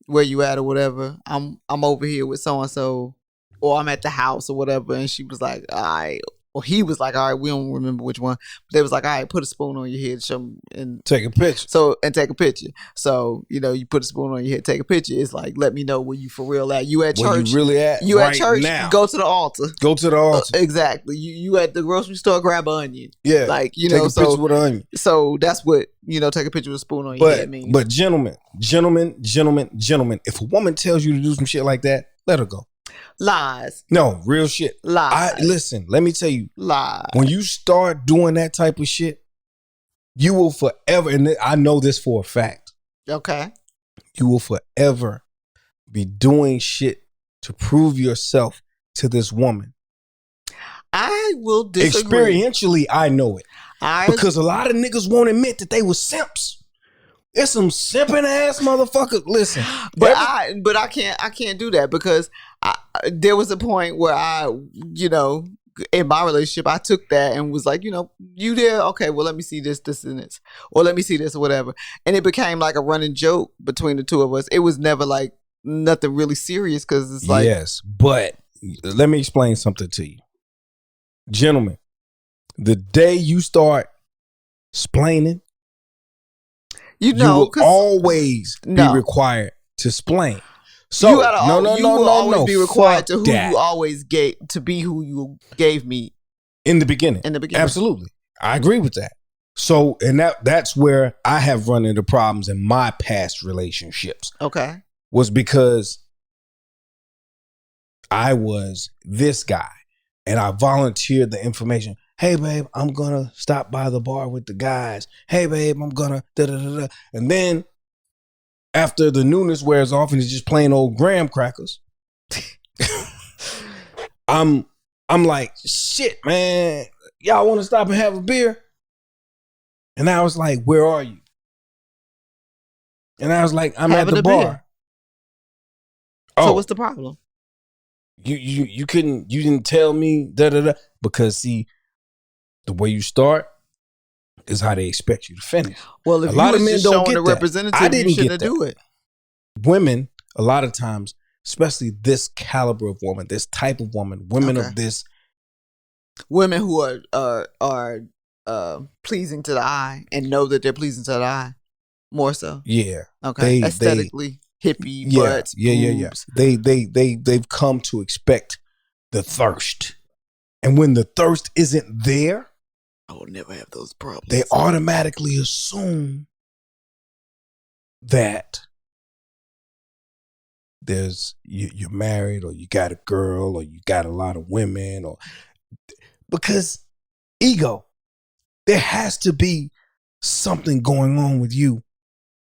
where you at or whatever. I'm over here with so and so, or I'm at the house or whatever, and she was like, all right. Or he was like, all right, we don't remember which one. But they was like, all right, put a spoon on your head, show me, and take a picture. And take a picture. So, you put a spoon on your head, take a picture. It's like, let me know where you for real at. You at church. Where you really at? You right at church, now. Go to the altar. Go to the altar. Exactly. You at the grocery store, grab an onion. Yeah. Like, take a picture with an onion. So that's what, take a picture with a spoon on your head means. But gentlemen, if a woman tells you to do some shit like that, let her go. Lies. No, real shit. Lies. Listen, let me tell you. Lies. When you start doing that type of shit, you will forever, and I know this for a fact, Okay. you will forever be doing shit to prove yourself to this woman. I will disagree. Experientially, I know it. Because a lot of niggas won't admit that they were simps. It's some simping ass motherfuckers. Listen, but I can't do that because there was a point where in my relationship, I took that and was like, you there? Okay, well, let me see this, and this, or let me see this, or whatever. And it became like a running joke between the two of us. It was never like nothing really serious because it's like, yes, but let me explain something to you, gentlemen. The day you start splaining, you will always be required to splain. So you will always be required to you always to be who you gave me in the beginning. Absolutely, I agree with that. So, and that's where I have run into problems in my past relationships. Okay, was because I was this guy and I volunteered the information. Hey, babe, I'm going to stop by the bar with the guys. Hey, babe, I'm going to da-da-da-da. And then after the newness wears off and it's just plain old graham crackers, I'm like, shit, man, y'all want to stop and have a beer? And I was like, where are you? And I was like, I'm at the bar. Beer. So what's the problem? You didn't tell me da-da-da. Because see, the way you start is how they expect you to finish. Well, if a lot of men don't get the representative, I didn't get to do it. Women, a lot of times, especially this caliber of woman, this type of woman, women of this, women who are pleasing to the eye and know that they're pleasing to the eye, more so. Yeah. Okay. Aesthetically, hippie, butts, boobs. They've come to expect the thirst, and when the thirst isn't there, I will never have those problems. They automatically assume that you're married, or you got a girl, or you got a lot of women, or because ego. There has to be something going on with you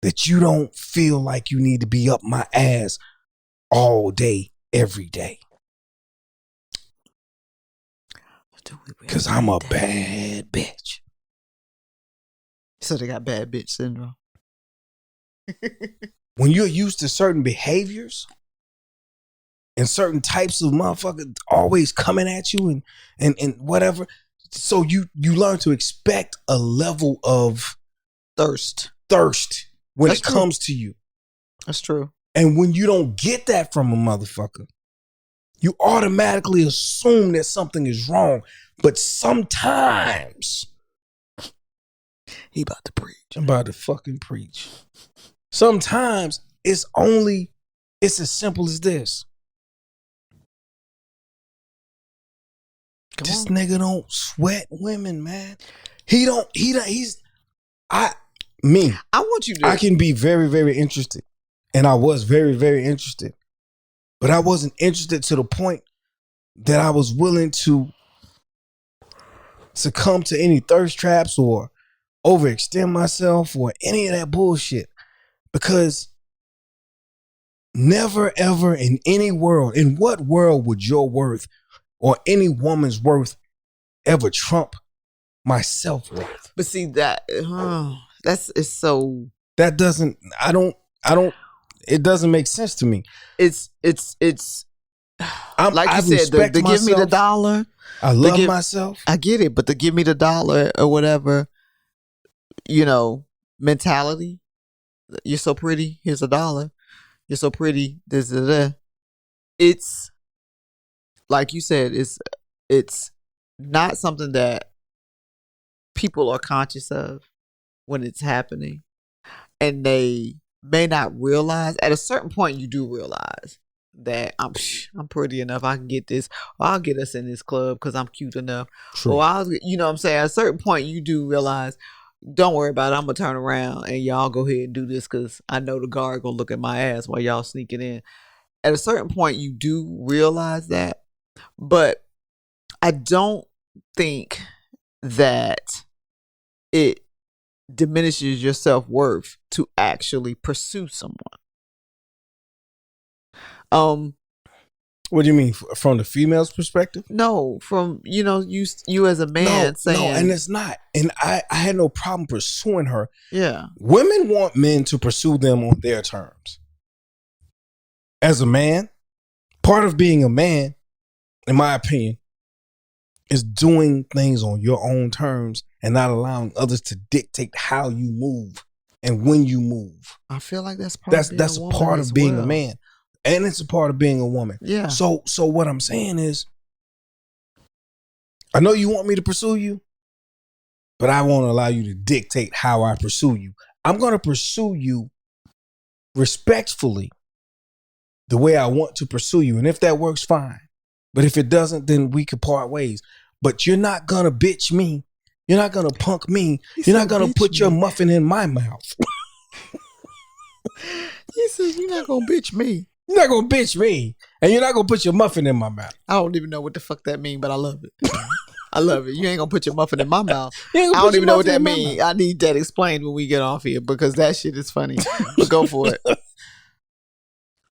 that you don't feel like you need to be up my ass all day, every day. Because I'm a bad bitch. So they got bad bitch syndrome. When you're used to certain behaviors and certain types of motherfuckers always coming at you and whatever, so you learn to expect a level of thirst when it comes to you. That's true. And when you don't get that from a motherfucker, you automatically assume that something is wrong. But sometimes he about to preach. I'm about to fucking preach. Sometimes it's as simple as this. This nigga don't sweat women, man. I want you to. I can be very, very interested. And I was very, very interested. But I wasn't interested to the point that I was willing to succumb to any thirst traps or overextend myself or any of that bullshit. Because never, ever in any world, in what world would your worth or any woman's worth ever trump my self-worth? But see that it's so that doesn't it doesn't make sense to me. It's like you said, to give me the dollar. I love myself. I get it, but to give me the dollar or whatever, mentality. You're so pretty. Here's $1. You're so pretty. This. It's like you said. It's not something that people are conscious of when it's happening, and they may not realize. At a certain point, you do realize that I'm pretty enough. I can get this. Or I'll get us in this club because I'm cute enough. True. Or what I'm saying? At a certain point, you do realize. Don't worry about it. I'm gonna turn around and y'all go ahead and do this because I know the guard gonna look at my ass while y'all sneaking in. at a certain point you do realize that, but I don't think that it diminishes your self-worth to actually pursue someone. What do you mean from the female's perspective? No, from you as a man saying no, and it's not. And I had no problem pursuing her. yeah. Women want men to pursue them on their terms. As a man, part of being a man, in my opinion, is doing things on your own terms and not allowing others to dictate how you move and when you move. I feel like that's part of being That's a a woman part as of being well. a man. And it's a part of being a woman. Yeah. So what I'm saying is, I know you want me to pursue you, but I won't allow you to dictate how I pursue you. I'm going to pursue you respectfully the way I want to pursue you. And if that works, fine. But if it doesn't, then we could part ways. But you're not going to bitch me. You're not going to punk me. You're not going to put your muffin in my mouth. He says, you're not going to bitch me. You're not going to bitch me. And you're not going to put your muffin in my mouth. I don't even know what the fuck that means, but I love it. I love it. You ain't going to put your muffin in my mouth. You ain't I gonna don't put even your know what muffin that in my means. mouth. I need that explained when we get off here because that shit is funny. But go for it.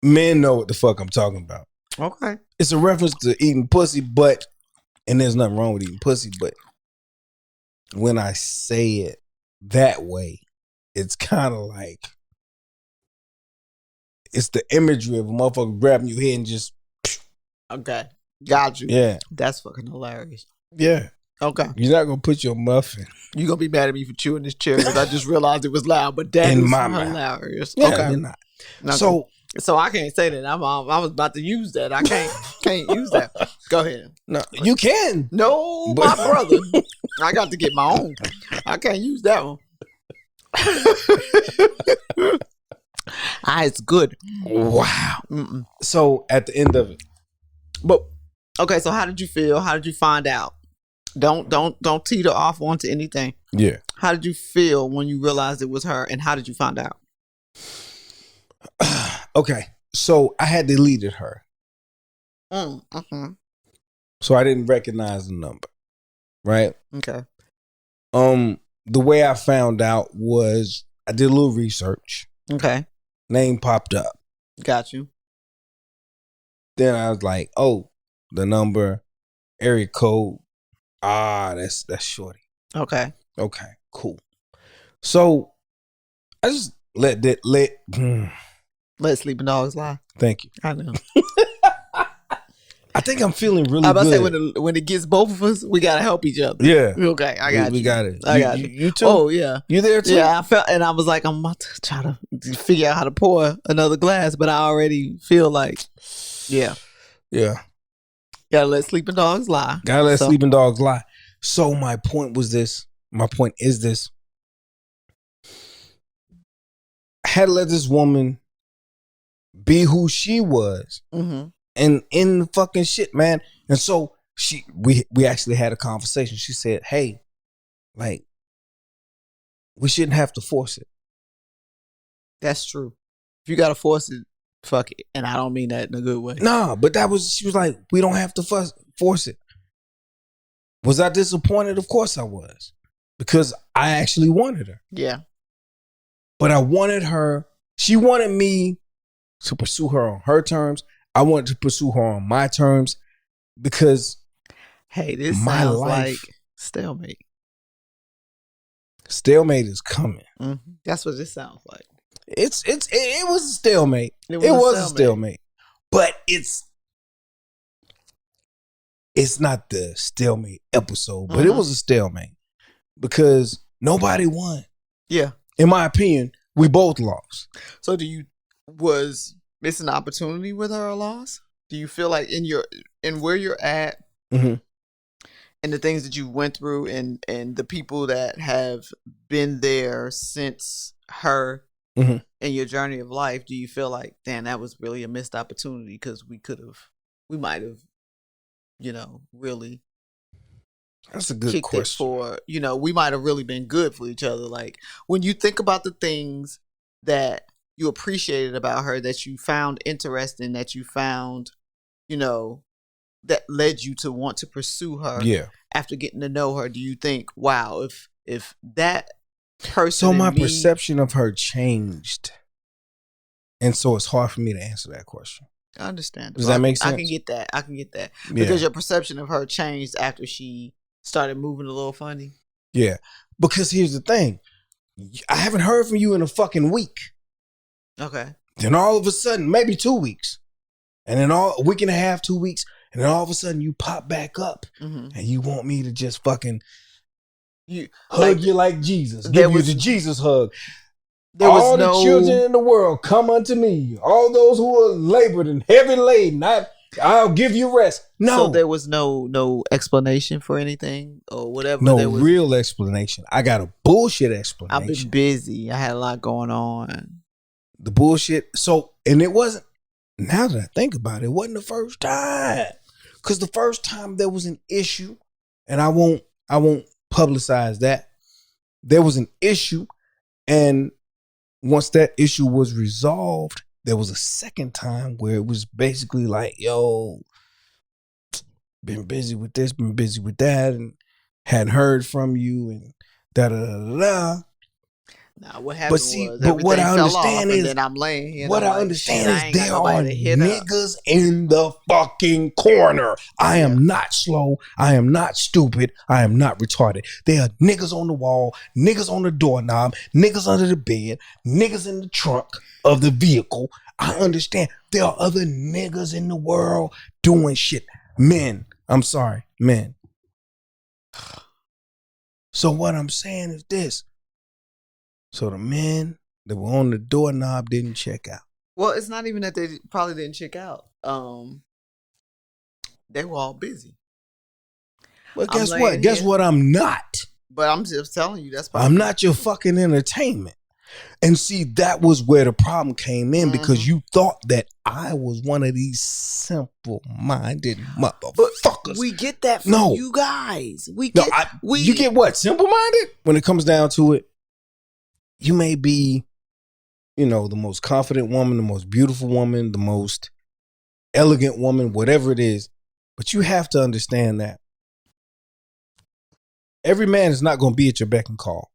Men know what the fuck I'm talking about. Okay. It's a reference to eating pussy, but, and there's nothing wrong with eating pussy, but when I say it that way, it's kind of like, it's the imagery of a motherfucker grabbing your head and just, Okay. Got you. yeah. That's fucking hilarious. Yeah. Okay. You're not going to put your muffin. You going to be mad at me for chewing this chair because I just realized it was loud, but that In is my mouth. hilarious. Yeah, Okay. you're not. Okay. So I can't say that. I was about to use that. I can't use that. Go ahead. No, you can. No, But- my brother. I got to get my own. I can't use that one. It's good. Wow. Mm-mm. So at the end of it, But okay, so how did you feel? How did you find out? Don't teeter off onto anything. yeah. How did you feel when you realized it was her, and how did you find out? Okay. So I had deleted her. So I didn't recognize the number. Right? Okay. The way I found out was I did a little research. Okay. Name popped up. Got you. Then I was like, oh, the number, area code. That's shorty. Okay. Okay, cool. So I just let Let sleeping dogs lie. thank you. I know. I think I'm feeling really I about to good. say when it gets both of us, we gotta help each other. Yeah. Okay, I got we you. got it. I got you. You too? Oh yeah. You there too? Yeah, I felt, and I was like, I'm about to try to figure out how to pour another glass, but I already feel like, yeah, Yeah. gotta let sleeping dogs lie. Gotta let So- sleeping dogs lie. So my point is this. I had to let this woman be who she was. Mm-hmm. And in the fucking shit, man. And so we actually had a conversation. She said, hey, like, we shouldn't have to force it. That's true. If you gotta force it, fuck it. And I don't mean that in a good way. Nah, but she was like, we don't have to force it. Was I disappointed? Of course I was. Because I actually wanted her. Yeah. But I wanted her, she wanted me to pursue her on her terms. I wanted to pursue her on my terms because Hey, this my sounds life- like stalemate. stalemate is coming. Mm-hmm. That's what this sounds like. It was a stalemate. It was a stalemate. But it's not the stalemate episode, but it was a stalemate because nobody won. Yeah. In my opinion, we both lost. So was this an opportunity with her a loss? Do you feel like in where you're at Mhm. and the things that you went through and the people that have been there since her Mhm. in your journey of life, do you feel like, damn, that was really a missed opportunity because we might have, really That's a good kicked it question. for, we might have really been good for each other. Like when you think about the things that you appreciated about her, that you found interesting, that you found, you know, that led you to want to pursue her? Yeah. After getting to know her, do you think, wow, if that person, so my perception of her changed, and so it's hard for me to answer that question. I understand. Does that make sense? I can get that. Yeah. Because your perception of her changed after she started moving a little funny. Yeah. Because here's the thing. I haven't heard from you in a fucking week. Okay. Then all of a sudden, maybe 2 weeks. And then a week and a half, 2 weeks. And then all of a sudden you pop back up. And you want me to just fucking hug you like Jesus. Give you the Jesus hug. All the children in the world, come unto me. All those who are labored and heavy laden, I'll give you rest. No. So there was no explanation for anything or whatever? No real explanation. I got a bullshit explanation. I've been busy. I had a lot going on. The bullshit. So, and it wasn't, now that I think about it, it wasn't the first time. Because the first time there was an issue, and I won't publicize that. There was an issue, and once that issue was resolved, there was a second time where it was basically like, yo, been busy with this, been busy with that, and hadn't heard from you, and da-da-da-da-da. Now, what happened what I understand is, then I'm laying here, what I understand is there are niggas in the fucking corner. I am not slow. I am not stupid. I am not retarded. There are niggas on the wall, niggas on the doorknob, niggas under the bed, niggas in the trunk of the vehicle. I understand there are other niggas in the world doing shit. Men. I'm sorry, men. So what I'm saying is this. So the men that were on the doorknob didn't check out. Well, it's not even that they probably didn't check out. They were all busy. Well, guess what? Guess what I'm not? But I'm just telling you, that's probably I'm not your fucking entertainment. And see, that was where the problem came in, because you thought that I was one of these simple-minded motherfuckers. But we get that from you guys. You get what? Simple-minded? When it comes down to it, you may be, the most confident woman, the most beautiful woman, the most elegant woman, whatever it is. But you have to understand that every man is not going to be at your beck and call.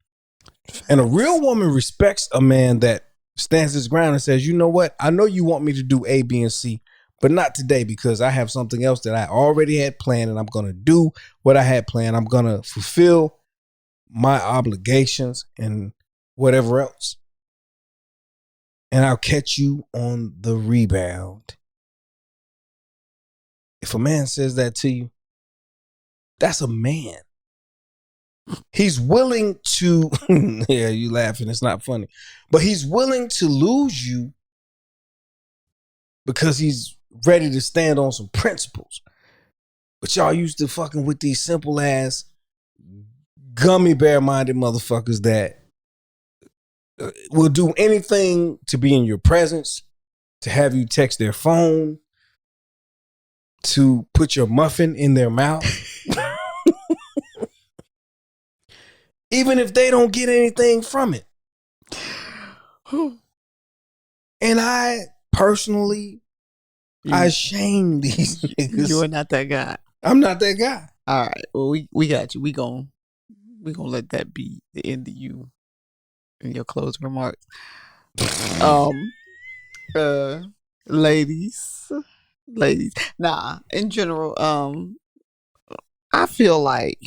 And a real woman respects a man that stands his ground and says, you know what? I know you want me to do A, B, and C, but not today, because I have something else that I already had planned, and I'm going to do what I had planned. I'm going to fulfill my obligations and whatever else. And I'll catch you on the rebound. If a man says that to you, that's a man. He's willing to, yeah, you laughing, it's not funny, but he's willing to lose you because he's ready to stand on some principles. But y'all used to fucking with these simple ass gummy bear minded motherfuckers that will do anything to be in your presence, to have you text their phone, to put your muffin in their mouth. Even if they don't get anything from it. And I personally, I shame these niggas. You are not that guy. I'm not that guy. All right. Well, we got you. We gonna let that be the end of you and your closing remarks. Ladies. Nah, in general, I feel like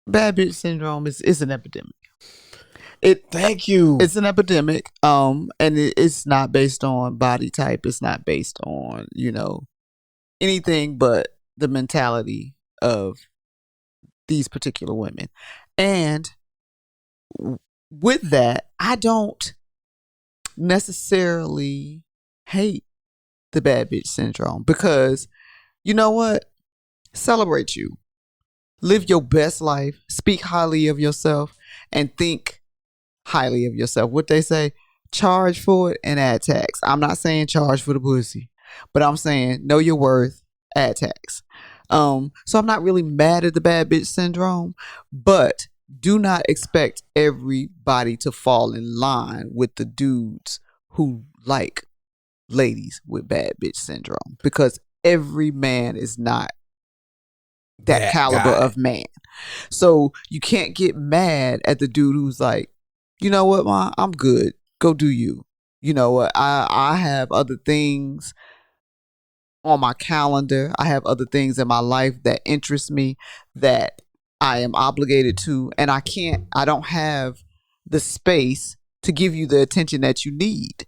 bad bitch syndrome is an epidemic. Thank you. It's an epidemic. And it's not based on body type. It's not based on, anything but the mentality of these particular women. And with that, I don't necessarily hate the bad bitch syndrome, because you know what? Celebrate you. Live your best life, speak highly of yourself, and think highly of yourself. What they say, charge for it and add tax. I'm not saying charge for the pussy, but I'm saying know your worth, add tax. So I'm not really mad at the bad bitch syndrome, but do not expect everybody to fall in line with the dudes who like ladies with bad bitch syndrome, because every man is not that caliber guy. of man. So you can't get mad at the dude who's like, you know what, ma, I'm good. Go do you. You know what? I have other things on my calendar. I have other things in my life that interest me that I am obligated to, and I don't have the space to give you the attention that you need.